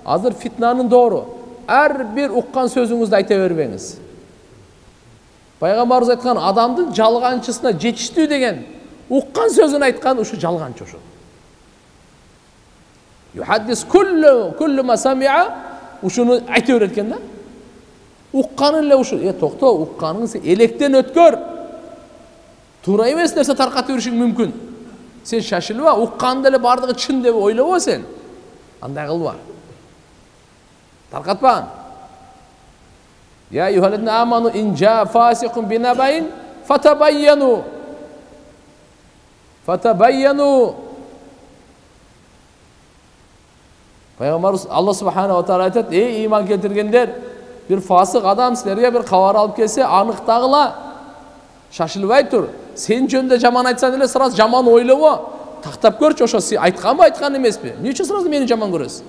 Азыр фитнанын doğru. Her bir uqqan sözünüzde ayta vermeniz. Пайгамбарыбыз айткан адамдын жалганчысына жетиштүү деген uqqan sözünü aytkan uşu жалганчы ошо. Yuhaddis kullu ma sami'a ушуну айта берет экен да. Uqqanын эле ушу, токто, uqqаныңды сен электен өткөр. Туура эмес нерсе таркатып беришиң мүмкүн. Сен шашылба, uqqанды эле бардыгы чын деп ойлобо сен. Андай кылба. Таркатпан. Ya eyyuhellezine amanu in jaa fasiqun binabain fatabayyanu. Fatabayyanu. Peygamberimiz Allah Subhanahu ve Teala aytат, ey iman keltirgenler, bir fasık adam sizlerge bir kavar alıp kelse anıktagıla. Şaşılbay tur. Sen jönde jaman aytsan эле сразу жаман ойлобо. Тактап көрчү, ошо сен айтканбы, айткан эмеспи? Эмне үчүн сразу мени жаман көрөсүң?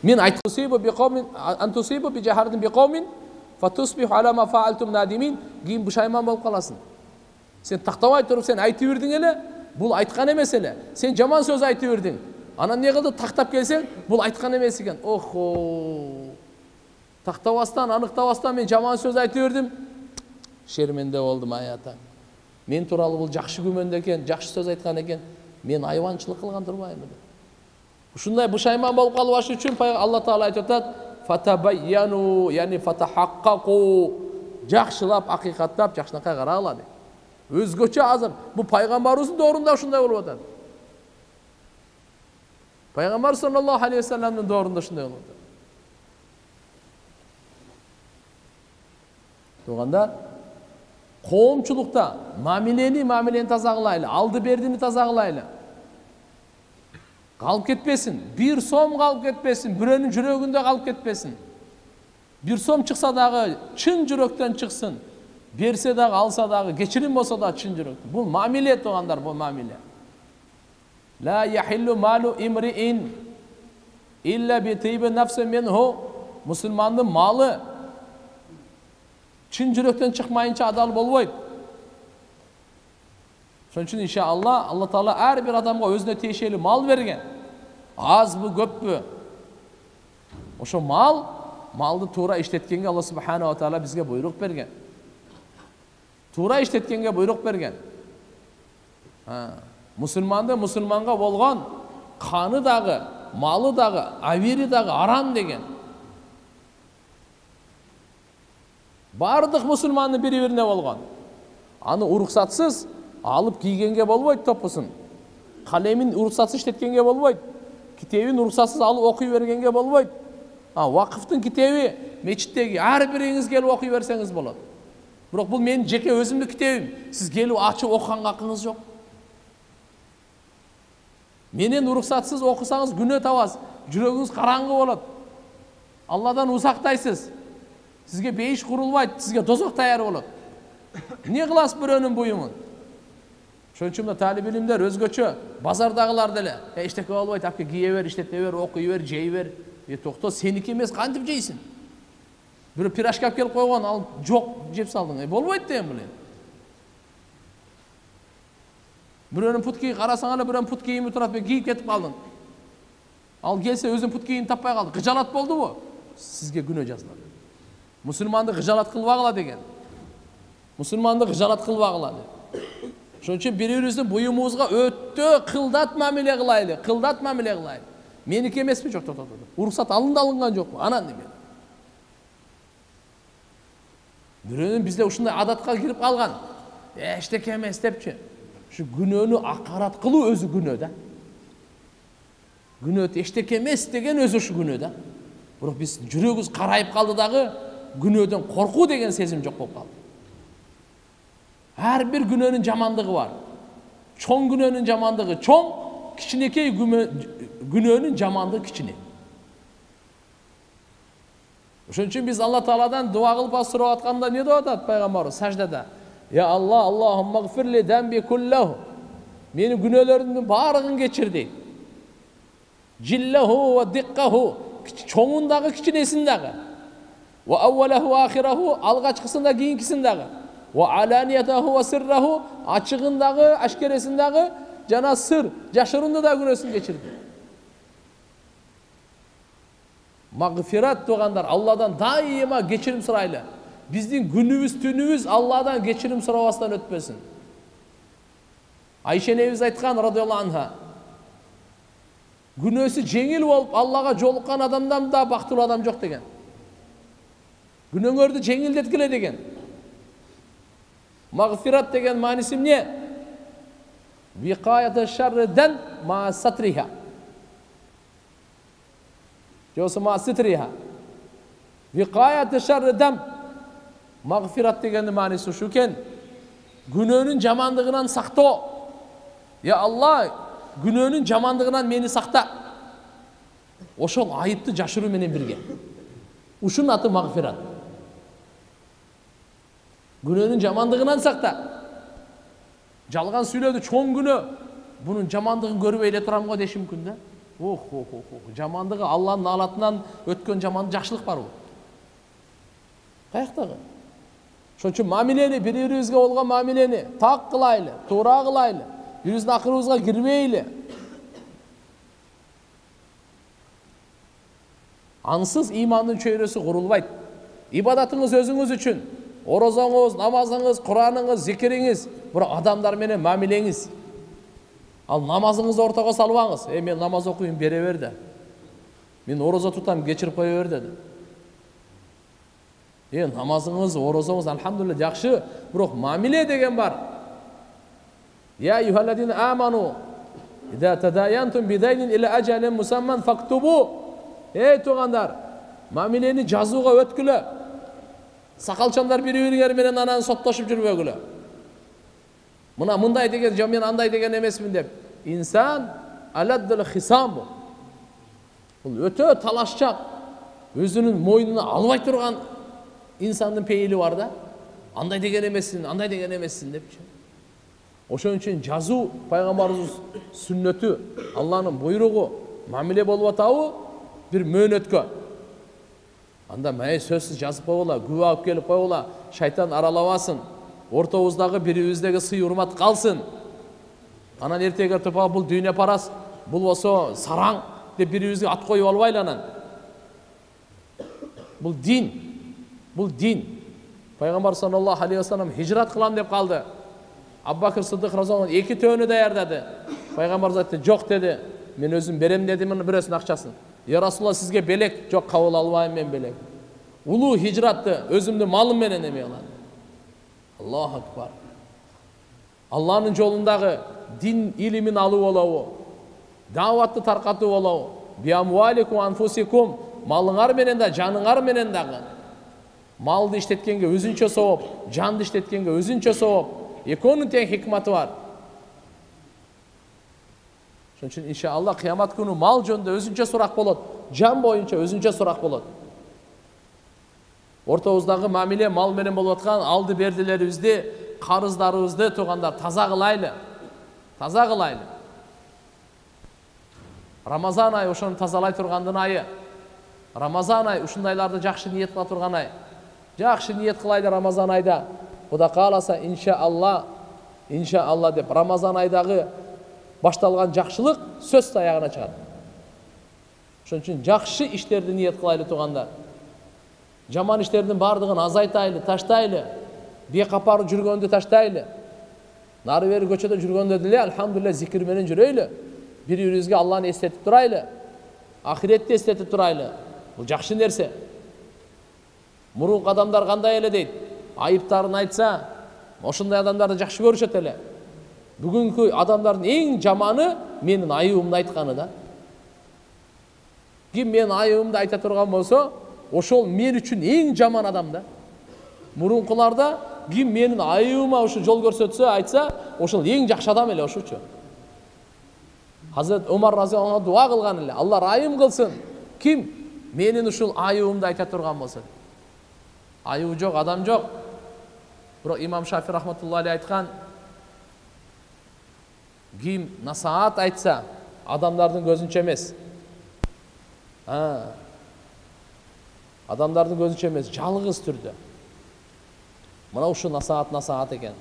Мен айтусибу биқавмин антусибу bijaharatin biqawmin fatusbihu ala ma fa'altum nadimin. Кийин бушайман болуп каласың. Сен тактабай туруп сен айтып бердиң эле, бул айткан эмес эле. Сен жаман сөз айтып бердиң. Анан не кылды? Тактап келсең, бул айткан эмес экен. Охо. Тактабастан, аныктабастан мен жаман сөз айтып бердим. Шерменде болдум аята. Мен тууралуу бул жакшы күмөндө экен, жакшы сөз айткан экен. Мен айванчылык кылган турбаймын. Ушундай бушайман болуп калбаш үчүн Алла Таала айтып атат: "Фатабайяну", яни фатахаккаку. Жакшылап, акыйкаттап, жакшынакай карагыла дейт. Өзгөчө азыр бул пайгамбарыбыздын доорунда ушундай болуп атат. Пайгамбар саллаллаху алейхи ва салламдын доорунда ушундай болуп атат. Тугандар, коомчулукта мамилени таза кылайлы, алды бердини таза кылайлы. Калып кетпесин, бир сом калып кетпесин, бирөөнүн жүрөгүндө калып кетпесин. Бир сом чыкса дагы чын жүрөктөн чыксын. Берсе дагы, алса дагы, кечирим болсо да чын жүрөктөн. Бул мамиле тугандар, бул мамиле. La yahillu malu imri'in illa bi tayyibi nafsin minhu. Müslümandын malı çın жүрөктөн чыкмайынча адал болбойт. Şoň үчүн inşallah Allah Taala her bir adamga özüne тиешелүү mal берген. Азбы, көппү? Ошо малды туура иштеткенге Allah Subhanahu wa Taala бизге буйрук берген. Туура иштеткенге буйрук берген. Мусулманга болгон каны дагы, малы дагы, авири дагы арам деген. Бардык мусулмандын бири-бирине болгон. Аны уруксатсыз алып кийгенге болбойт топусун. Калемин уруксатсыз иштеткенге болбойт. Китебин уруксатсыз алып окуй бергенге болбойт. Вакыфтын китеби мечиттеги ар бириңиz келип окуй берсеңиз болот. Бирок бул менин жеке өзүмдүн китебим. Сиз келип ачып окуганга акыңыз жок. Менен уруксатсыз окусаңыз күнөө табасыз. Жүрөгүңүз караңгы болот. Алладан узактайсыз. Сизге бейиш курулбайт, сизге дозок даяр болот. Не кыласыз бирөөнүн буюмун? Ошон үчүн талип илимдер өзгөчө базардагылар деле. Эчтеке болбойт, апке кие бер, иштете бер, окуй бер, жей бер. Токто, сеники эмес, кантип жейсиң? Бирөө пирожка алып келип койгон, ал жок, жеп салдың. Болбойт дейм бул. Бирөөнүн пут кийим карасаң эле, бирөөнүн пут кийими турат, кийип кетип калдың. Ал келсе өзүнүн пут кийимин таппай калды. Кыжалат болдубу? Сизге күнөө жазылат. Мусулманды кыжалат кылбагыла деген. Мусулманды кыжалат кылбагыла деген. Ошон үчүн бири-бирибиздин буюмубузга өтө кылдат мамиле кылайлы, кылдат мамиле кылайлы. Меники эмеспи? Жок, уруксат алынган жокпу? Анан неме? Бирөөнүн бизде ушундай адатка кирип калган. Эчтеке эмес депчи. Şu günöөнү акарат кылуу өзү күнөө да. Күнөө эчтеке эмес деген өзү ушу күнөө да. Бирок биз жүрөгүбүз карайып калды дагы күнөөдөн коркуу деген сезим жок болуп калды. Ар бир күнөөнүн жамандыгы бар. Чоң күнөөнүн жамандыгы чоң, кичинекей күнөөнүн жамандыгы кичине. Ошон үчүн биз Алла Тааладан дуа кылып сурап атканда не деп атат пайгамбарыбыз саждада? Ya Allah, Allahumma gfirli dembi kullahu. Menin günöölөрүмдүн баарыгын кечир дейт. Jillahu wa diqqahu. Çoğundagы, кичинесиндагы. Wa awwalahu wa akhirahu. Algaçkısında, kийинкисиндагы. Wa alaniyatahu wa sirrahu. Açıgındagы, aşkeresindagы жана сыр, жашыруунда да күнөөсүн кечирди. Mağfirat tuğanlar, Allah'dan daima geçirim sırayla. Bizden günümüz, tünümüz Allah'dan geçirim sıravasından ötmesin. Ayşe neviz aytkan radıyallahu anha. Günösü jеңил olup Allah'a jolukkan adamdan da baktırı adam yok degen. Günöңөрдү жеңилдеткиле degen. Mağfirat degen manisi ne? Vikayat-ı şerriden ma satriha. Yosu ma satriha. Vikayat-ı şerriden mağfirat degen manisi şuken günöөнүн жамандыгынан сактоо. Ya Allah, günöөнүн жамандыгынан meni sakta. Oşol ayıpты жашыруу менен бирге. Ушунун аты mağfirat. Günöөнүн жамандыгынан sakta. Жалган сүйлөдү чоң күнөө. Bunun жамандыгын көрүп эле турам го деши мүмкүн да. Жамандыгы Алланын алатынан өткөн жаман жакшылык барбы? Каяктагы? Ошон үчүн мамилени, бири-бирибизге болгон мамилени так кылайлы, туура кылайлы. Бирибиздин акырыбызга кирбейли. Ансыз имандын чөйрөсү курулбайт. Ибадатыңыз өзүңүз үчүн, орозоңуз, намазыңыз, Кураныңыз, зикириңиз, бирок адамдар менен мамилеңиз. Ал намазыңызды ортого салбаңыз. Мен намаз окуйм, бере бер да. Мен орозо тутам, кечирип кое бер деди. Намазыңыз, орозоңуз алхамдулилля жакшы, бирок мамиле деген бар. Я аyyuhalladina amanu idza tadayantum bidaynin ila ajalin musamman faktubu. Ey тугандар, мамилени жазууга өткүлө. Сакалчандар бири-бириңер менен анан соттошуп жүрбөгүлө. Мына мындай деген, жо мен андай деген эмесмин деп. Инсан аладдыл хисам бул. Бул өтө талашчак, өзүнүн мойнуна албай турган инсандын пейили бар да. Андай деген эмессин, андай деген эмессин депчи. Ошон үчүн жазуу пайгамбарыбыз сүннөтү, Алланын буйругу, мамиле болуп атабы бир мөөнөткө. Анда май сөзсүз жазып койгула, күбө алып келип койгула, шайтан аралабасын. Ортобуздагы бирибиздеги сый урмат калсын. Анан эртеге топа бул дүйнө парас, бул болсо сараң деп бирибизге ат коюп албайлы анан. Бул дин. Бул дин. Пайгамбар саллаллаху алейхи вассалам хижрат кылам деп калды. Абу Бакыр Сыддык разияллаху эки төөнү даярдады. Пайгамбар айтты, "Жок" деди. "Мен өзүм берем" деди мына бирөөсүнүн акчасын. "Я Расулалла, сизге белек?" "Жок, кабыл албайм мен белек." Улуу хижратты өзүмдүн малым менен эме алам. Аллаху акбар. Алланын жолундагы дин илимин алуу болобу, даватты таркатуу болобу, биамваликум анфусикум, малыңар менен да, жаныңар менен дагы. Малды иштеткенге өзүнчө сооп, жанды иштеткенге өзүнчө сооп, экөөнүн тең хикматы бар. Ошон үчүн иншалла кыямат күнү мал жөнүндө өзүнчө сурак болот, жан боюнча өзүнчө сурак болот. Ортобуздагы мамиле мал менен болуп аткан алды бердилерибизди, карыздарыбызды туугандар таза кылайлы. Таза кылайлы. Рамазан айы ошону тазалай тургандын айы. Рамазан айы ушундайларды жакшы ниет кыла турган ай. Жакшы ниет кылайлы Рамазан айда. Кудай кааласа иншаалла деп Рамазан айдагы башталган жакшылык сөз аягына чыгат. Ошон үчүн жакшы иштерди ниет кылайлы туугандар. Жаман иштердин бардыгын азайтайлы, таштайлы. Бекапар жүргөндү таштайлы. Нары бери көчөдө жүргөндө деле алхамдулилля зикир менен жүрөйлү. Бири-бирибизге Алланы эстетип турайлы. Ахиретти эстетип турайлы. Бул жакшы нерсе. Мурунку адамдар кандай эле дейт? Айыптарын айтса, ошондой адамдарды жакшы көрүшөт эле. Бүгүнкү адамдардын эң жаманы менин айыбымды айтканы да. Ким менин айыбымды айта турган болсо, ошол мен үчүн эң жаман адам да. Мурункуларда ким менин айыбыма ушу жол көрсөтсө, айтса, ошол эң жакшы адам эле ошучу. Hazret Umar разияллаху анху дуа кылган эле. Алла райым кылсын. Ким менин ушул айыбымды айта турган болсо. Айыбы жок, адам жок. Бирок имам Шафи рахматуллахи алейхи айткан, ким насаат айтса, адамдардын көзүнчө эмес. Адамдардын көзүнчө эмес, жалгыз түрдө. Мына ушу насаат экен.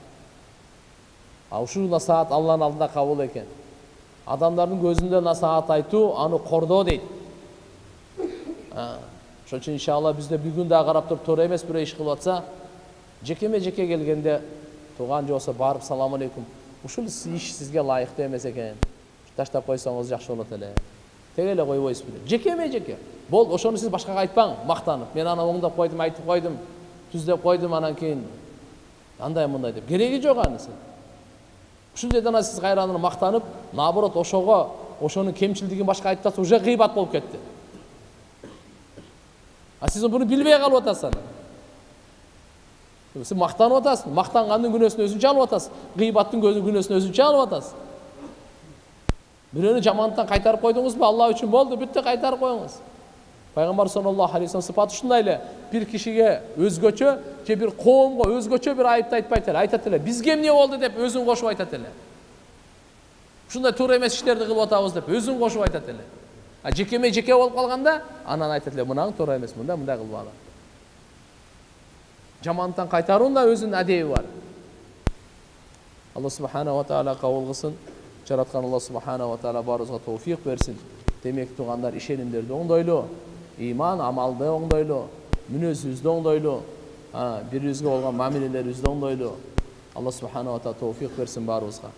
Ушу насаат Алланын алдында кабыл экен. Адамдардын көзүндө насаат айтуу аны кордоо дейт. Ошон үчүн иншалла бизде бүгүн дагы карап туруп туура эмес бирөө иш кылып атса, жекеме жеке келгенде тууган же болсо барып салам алейкум, ушул иш сизге ылайыктуу эмес экен, таштап койсоңуз жакшы болот эле. Теге эле койбойсузбу деп. Жекеме жеке. Бол, ошону сиз башкага айтпаң, мактанып. Мен аны оңдоп койдум, айтып койдум, түздөп койдум, анан кийин андай мындай деп. Кереги жок анысы. Ушул жерден сиз кайра аны мактанып, наоборот ошонун кемчилдигин башка айтып атса, уже гыйбат болуп кетти. Сиз буну билбей калып атасыз. Сиз мактанып атасыз, мактангандын күнөөсүн өзүнчө алып атасыз, гыйбаттын күнөөсүн өзүнчө алып атасыз. Бирөөнү жамандыктан кайтарып койдуңузбу, Алла үчүн болду, бүтү кайтарып коюңуз. Пайгамбар саллаллаху алейхи вассалам сыпаты ушундай эле, бир кишиге өзгөчө же бир коомго өзгөчө бир айыпты айтпайт эле, айтат эле, бизге эмне болду деп өзүн кошуп айтат эле. Ушундай туура эмес иштерди кылып атабыз деп өзүн кошуп айтат эле. Жекеме жеке болуп калганда, анан айтат эле, мынагы туура эмес, мындай кылбагыла. Жамандыктан кайтаруунун да өзүнүн адеби бар. Алла субхана ва таала кабыл кылсын. Жараткан Алла субхана ва таала баарыбызга тауфик берсин. Демек туугандар, ишенимдерди оңдойлу, иман, амалды оңдойлу, мүнөзүбүздү оңдойлу, бирибизге болгон мамилелерибизди оңдойлу. Алла субхана ва таала тауфик берсин баарыбызга.